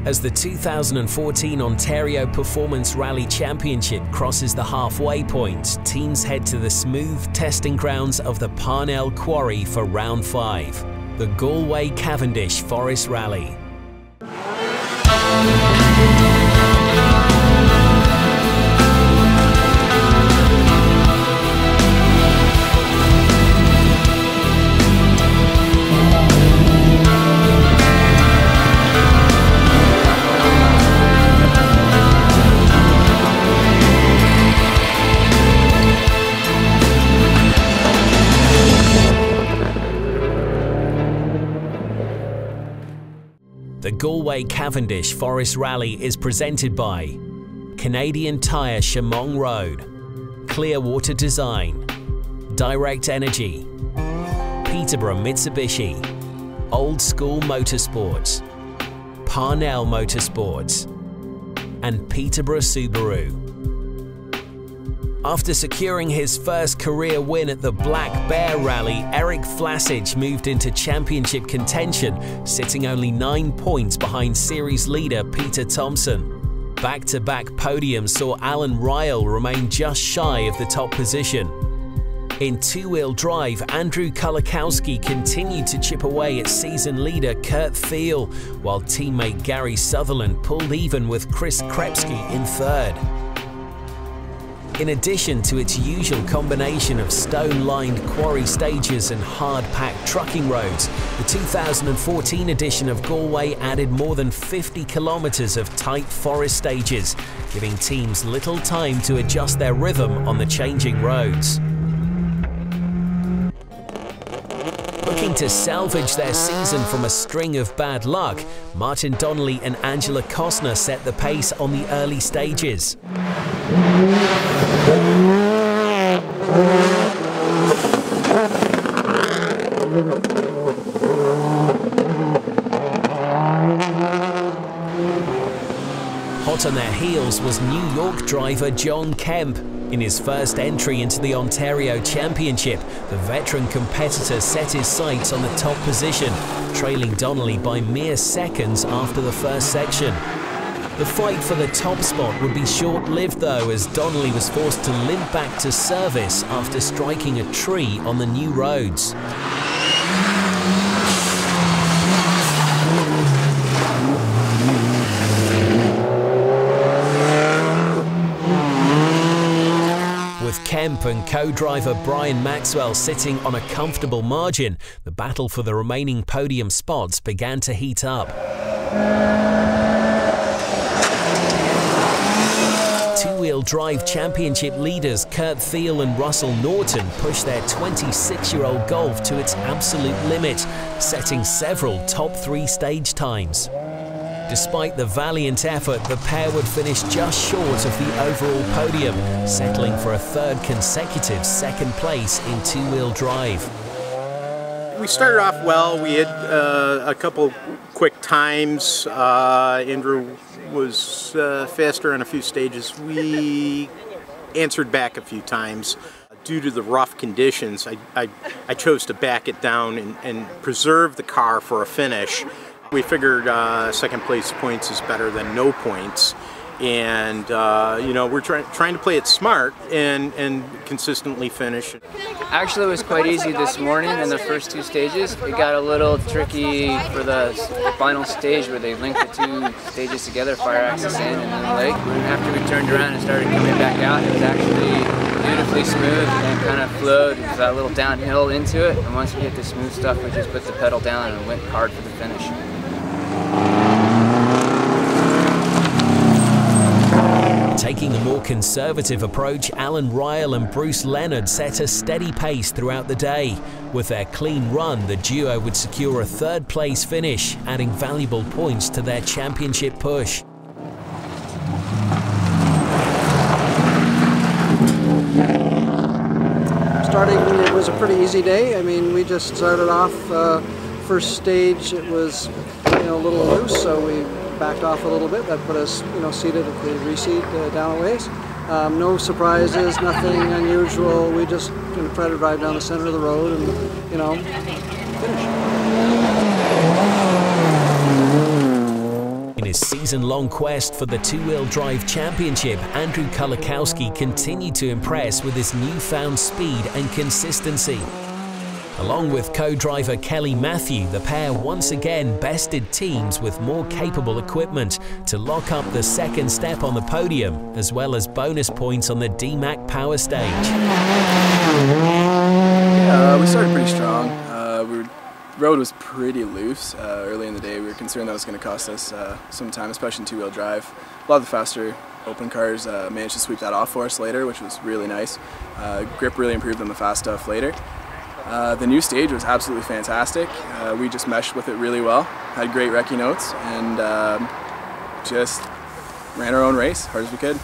As the 2014 Ontario Performance Rally Championship crosses the halfway point, teams head to the smooth testing grounds of the Parnell Quarry for Round 5, the Galway Cavendish Forest Rally. The Galway Cavendish Forest Rally is presented by Canadian Tire Chemong Road, Clearwater Design, Direct Energy, Peterborough Mitsubishi, Old School Motorsports, Parnell Motorsports, and Peterborough Subaru. After securing his first career win at the Black Bear Rally, Eric Vlasic moved into championship contention, sitting only 9 points behind series leader Peter Thompson. Back-to-back podiums saw Alan RYALL remain just shy of the top position. In two-wheel drive, Andrew KULIKOWSKI continued to chip away at season leader THEIL, while teammate Gary Sutherland pulled even with Chris Krepsky in third. In addition to its usual combination of stone-lined quarry stages and hard-packed trucking roads, the 2014 edition of Galway added more than 50 kilometres of tight forest stages, giving teams little time to adjust their rhythm on the changing roads. Looking to salvage their season from a string of bad luck, Martin Donnelly and Angela COSNER set the pace on the early stages. Hot on their heels was New York driver KEMP. In his first entry into the Ontario Championship, the veteran competitor set his sights on the top position, trailing Donnelly by mere seconds after the first section. The fight for the top spot would be short-lived though, as Donnelly was forced to limp back to service after striking a tree on the new roads. With KEMP and co-driver Brian Maxwell sitting on a comfortable margin, the battle for the remaining podium spots began to heat up. Two-wheel drive championship leaders THEIL and Russell Norton pushed their 26-year-old Golf to its absolute limit, setting several top 3 stage times. Despite the valiant effort, the pair would finish just short of the overall podium, settling for a third consecutive second place in two-wheel drive. We started off well. We had a couple quick times. Andrew was faster on a few stages. We answered back a few times. Due to the rough conditions, I chose to back it down and preserve the car for a finish. We figured second place points is better than no points, and you know, we're trying to play it smart and consistently finish. Actually, it was quite easy this morning in the first 2 stages. It got a little tricky for the final stage where they linked the 2 stages together, fire axis in and then the leg. After we turned around and started coming back out, it was actually beautifully smooth and kind of flowed with a little downhill into it. And once we hit the smooth stuff, we just put the pedal down and went hard for the finish. Taking a more conservative approach, Alan RYALL and Bruce Leonard set a steady pace throughout the day. With their clean run, the duo would secure a third place finish, adding valuable points to their championship push. Starting, it was a pretty easy day. I mean, we just started off, first stage it was a little loose, so we backed off a little bit. That put us seated at the reseat down a ways. No surprises, nothing unusual. We just tried to drive down the center of the road and finish. In his season-long quest for the two-wheel drive championship, Andrew Kulikowski continued to impress with his newfound speed and consistency. Along with co-driver Kelly Matthew, the pair once again bested teams with more capable equipment to lock up the second step on the podium, as well as bonus points on the DMAC Power Stage. Yeah, we started pretty strong. The road was pretty loose early in the day. We were concerned that was going to cost us some time, especially in two-wheel drive. A lot of the faster open cars managed to sweep that off for us later, which was really nice. Grip really improved on the fast stuff later. The new stage was absolutely fantastic. We just meshed with it really well, had great recce notes, and just ran our own race hard as we could.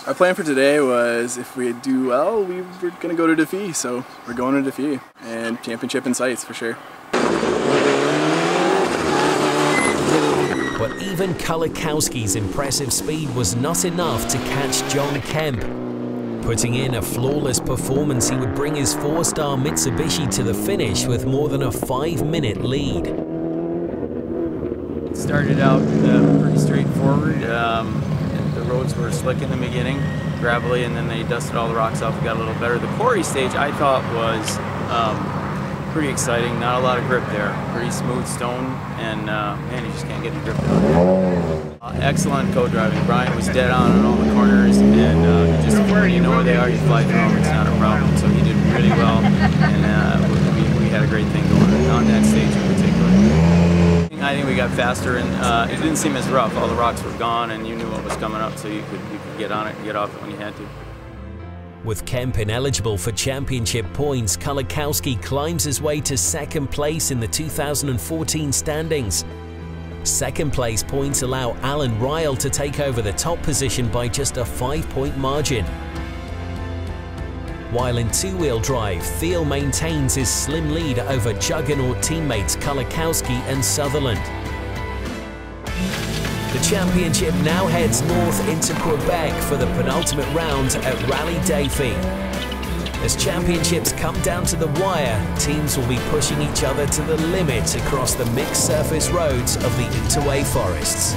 Our plan for today was, if we do well, we were going to go to DeFee, so we're going to DeFee, and championship in sights for sure. But even Kulikowski's impressive speed was not enough to catch John Kemp. Putting in a flawless performance, he would bring his 4-star Mitsubishi to the finish with more than a 5-minute lead. It started out pretty straightforward. The roads were slick in the beginning, gravelly, and then they dusted all the rocks off and got a little better. The quarry stage I thought was pretty exciting, not a lot of grip there. Pretty smooth stone, and man, you just can't get the grip down. Excellent co-driving. Brian was dead on all the corners, and just when you know where they are, you fly through them, it's not a problem. So he did really well, and we had a great thing going on that stage in particular. I think we got faster, and it didn't seem as rough. All the rocks were gone, and you knew what was coming up, so you could get on it and get off it when you had to. With Kemp ineligible for championship points, Kulikowski climbs his way to second place in the 2014 standings. Second place points allow Alan RYALL to take over the top position by just a 5-point margin. While in two-wheel drive, THEIL maintains his slim lead over juggernaut teammates Kulikowski and Sutherland. The championship now heads north into Quebec for the penultimate round at Rally Défi. As championships come down to the wire, teams will be pushing each other to the limit across the mixed surface roads of the Outaouais forests.